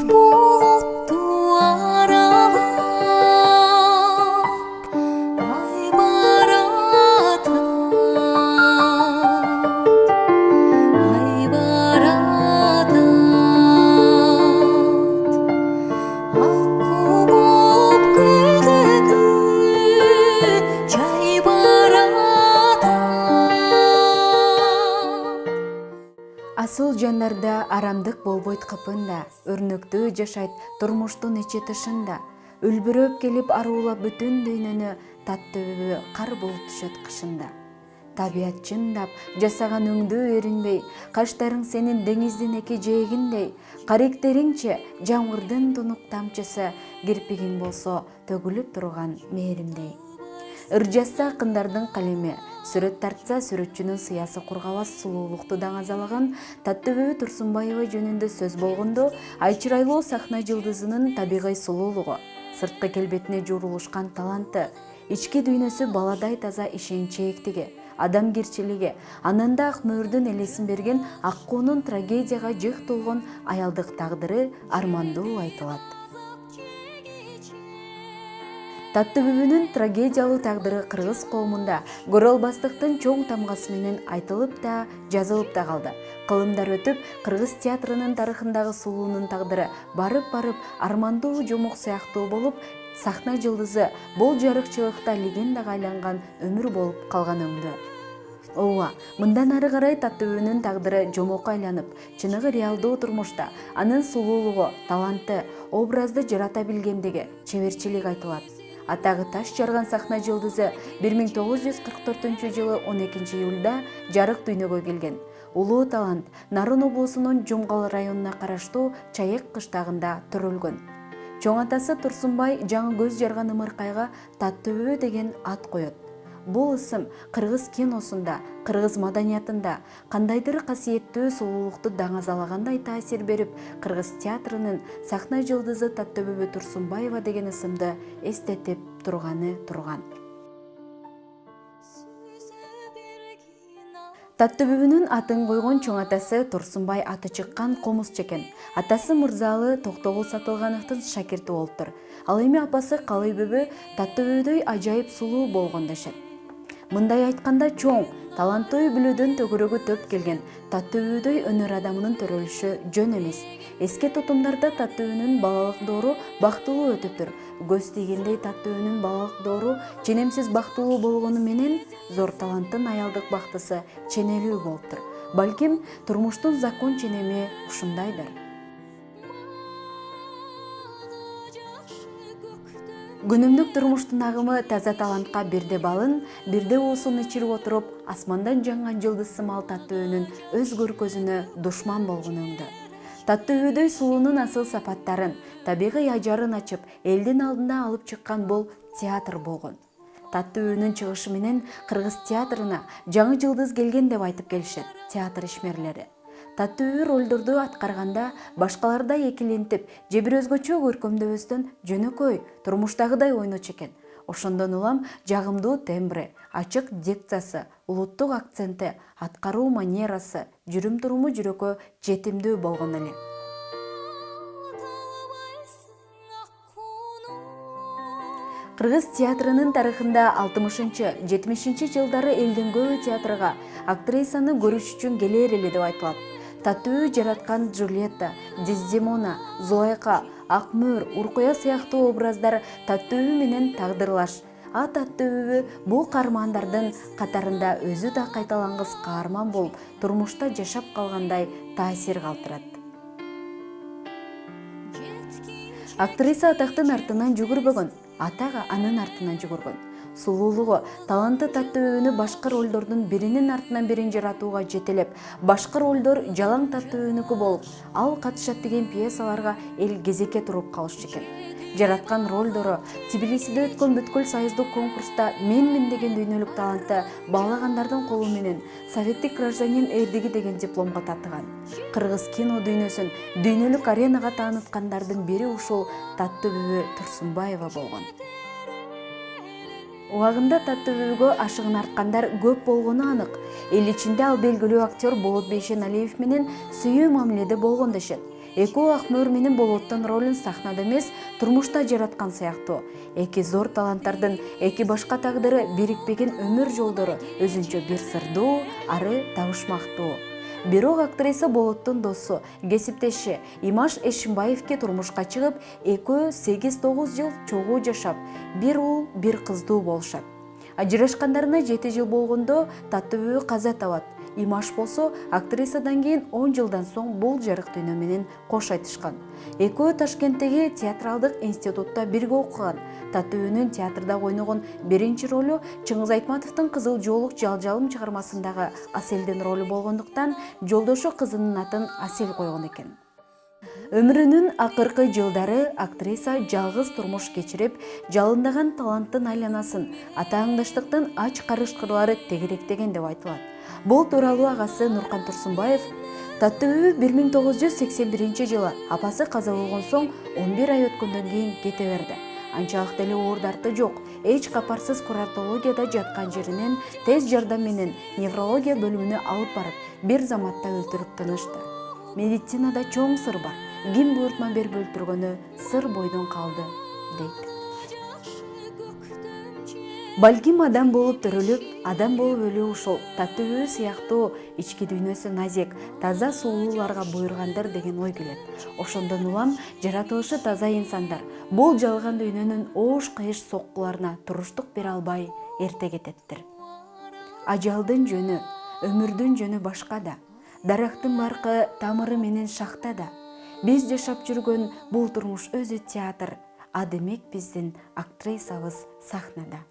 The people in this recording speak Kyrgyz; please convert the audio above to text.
buluttu aralap ay baratat, ay baratat. Akku bolup güldügü jay baratat. Асыл жандарда арамдык болбойт капында, өрнөктүү жашайт турмуштун ичи тышында. Үлбүрөп келип аруулап бүтүн дүйнөнү, таттөбү кар болуп түшөт кышында. Табият чындап жасаган өңдүү эринбей, каштарың сенин деңиздин эки жээгиндей. Каректериңче жамгырдын тунук тамчысы, кирпигиң болсо төгүлүп турган мээримдей. Ыр жазса акындардын калеми, сүрөт тартса сүрөтчүнүн сыясы кургабас сулуулукту даңазалаган Таттөбү Турсунбаева жөнүндө сөз болгондо, айчырайлуу сахна жылдызынын табигый сулуулугу, сырткы келбетине жуурулушкан таланты, ички дүйнөсү баладай таза ишенчээктиги, адамгерчилиги, ананда ак мөөрдүн элесин берген Аккуунун трагедияга жык толгон аялдык тагдыры армандуу айтылат. Таттөбүнүн трагедиялуу тагдыры кыргыз коомунда көрө-албастыктын чоң тамгасы менен айтылып да, жазылып да калды. Кылымдар өтүп, кыргыз театрынын тарыхындагы сулуунун тагдыры барып армандуу жомок сыяктуу болуп, сахна жылдызы бул жарыкчылыкта легендага айланган өмүр болуп калган өңдө. Ооба, мындан ары карай Таттөбүнүн тагдыры жомокко айланып, чыныгы реалдуу турмушта анын сулуулугу, таланты, образды жарата билгендиги, чеберчилиги айтылат. Атагы таш жарган сахна жылдызы 1944-жылы 12 июлда жарык дүйнөгө келген. Улуу талант Нарын облусунун Жумгал районуна караштуу Чайык кыштагында төрөлгөн. Чоң атасы Турсунбай жаңы көз жарган ымыркайга Таттөбү деген ат коет. Бул ысым кыргыз киносунда, кыргыз маданиятында кандайдыр касиеттүү сулуулукту даңазалагандай таасир берип, кыргыз театрынын сахна жылдызы Таттөбү Турсунбаева деген ысымды эстетип турган. Таттөбүнүн атын койгон чоң атасы Турсунбай аты чыккан комузчу экен. Атасы Мырзалы Токтогул Сатылгановдун шакирти болуптур. Ал эми апасы Калый бөбө Таттөбүдөй ажайып сулуу болгон дешет. Мындай айтканда чоң, таланттуу бүлөдөн төгөрөгү төп келген Таттөбүдөй өнөр адамынын төрөлүшү жөн эмес. Эске тутумдарда Таттөбүнүн балалык доору бактылуу өтүптүр. Көз тийгендей Таттөбүнүн балалык доору ченемсиз бактылуу болгону менен зор таланттын аялдык бактысы ченелүү болуптур. Балким турмуштун закон ченеми ушундайдыр. Күнүмдүк турмуштун агымы таза талантка бирде балын, бирде уусун ичирип отуруп, асмандан жанган жылдыз сымал Таттөбүнүн өз көркөзүнө душман болгон өңдө. Таттөбүдөй сулуунун асыл сапаттарын, табигый ажарын ачып, элдин алдына алып чыккан бул театр болгон. Таттөбүнүн чыгышы менен кыргыз театрына жаңы жылдыз келген деп айтып келишет театр ишмерлери. Таттөбү ролдорду аткарганда башкалардай экилентип, же бир өзгөчө көркөмдөбөстөн жөнөкөй, турмуштагыдай ойночу экен. Ошондон улам жагымдуу тембри, ачык дикциясы, улуттук акценти, аткаруу манерасы, жүрүм-туруму жүрөккө жетимдүү болгон эле. Кыргыз театрынын тарыхында 60-70 жылдары элдин көбү театрга актрисаны көрүш үчүн келер эле деп айтылат. Таттөбү жараткан Джульетта, Дездемона, Зулайка, Акмөр, Уркуя сыяктуу образдар Таттөбү менен тагдырлаш. Таттөбү бул каармандардын катарында өзү да кайталангыс каарман болуп, турмушта жашап калгандай таасир калтырат. Актриса атактын артынан жүгүрбөгөн, атага анын артынан жүгүргөн. Сулуулугу, таланты Таттөбүнү башка ролдордун биринин артынан бирин жаратууга жетелеп, башка ролдор жалаң Таттөбүнүкү болуп, ал катышат деген пьесаларга эл кезекке туруп калышчу экен. Жараткан ролдору Тбилисиде өткөн бүткүл союздук конкурста менмин деген дүйнөлүк талантты баалагандардын колу менен Советтик гражданин эрдиги деген дипломго татыган. Кыргыз кино дүйнөсүн дүйнөлүк аренага тааныткандардын бири ушул Таттөбү Турсунбаева болгон. Убагында Таттөбүгө ашыгын арткандар көп болгону анык. Эл ичинде ал белгилүү актер Болот Бейшеналиев менен сүйүү мамиледе болгон дешет. Экөө Акмөр менен Болоттун ролун сахнада эмес, турмушта жараткан сыяктуу. Эки зор таланттардын эки башка тагдыры бирикпеген өмүр жолдору өзүнчө бир сырдуу, ары табышмактуу. Бирок актриса Болоттун досу, кесиптеши Имаш Эшимбаевке турмушка чыгып, экөө 8-9 жыл чогуу жашап, бир уул, бир кыздуу болушат. Ажырашкандарына 7 жыл болгондо таттыбүбү каза табат. Имаш болсо актрисадан кийин 10 жылдан соң бул жарык дүйнө менен кош айтышкан. Экөө Ташкенттеги театралдык институтта бирге окуган. Таттыбүбүнүн театрда ойногон биринчи ролу Чыңгыз Айтматовдун Кызыл жоолук жалжалым чыгармасындагы Аселдин ролу болгондуктан жолдошу кызынын атын Асел койгон экен. Өмүрүнүн акыркы жылдары актриса жалгыз турмуш кечирип, жалындаган таланттын айланасын, атааңдаштыктын ач карышкырлары тегеректеген деп айтылат. Бул тууралуу агасы Нуркан Турсунбаев Таттыбүбү 1981 жылы апасы каза болгон соң 11 ай өткөндөн кийин кете берди. Анчалык деле оордарты жок, эч капарсыз куратологияда жаткан жеринен тез жардам менен неврология бөлүмүнө алып барып, бир заматта өлтүрүп тынышты. Медицинада чоң сыр бар. Ким буйртма берип өлтүргөнү сыр бойдон калды, дейт. Балким адам болуп төрөлүп, адам болуп өлүү ушул Таттыбүбү сыяктуу ички дүйнөсү назик, таза сулууларга буйргандыр деген ой келет. Ошондон улам жаратылышы таза инсандар бул жалган дүйнөнүн оош-кыйыш соккуларына туруштук бере албай эрте кететтир. Ажалдын жөнү, өмүрдүн жөнү башка да. Дарактын баркы тамыры менен шахта да. Биз жашап жүргөн бул турмуш өзү театр, а демек биздин актрисабыз сахнада.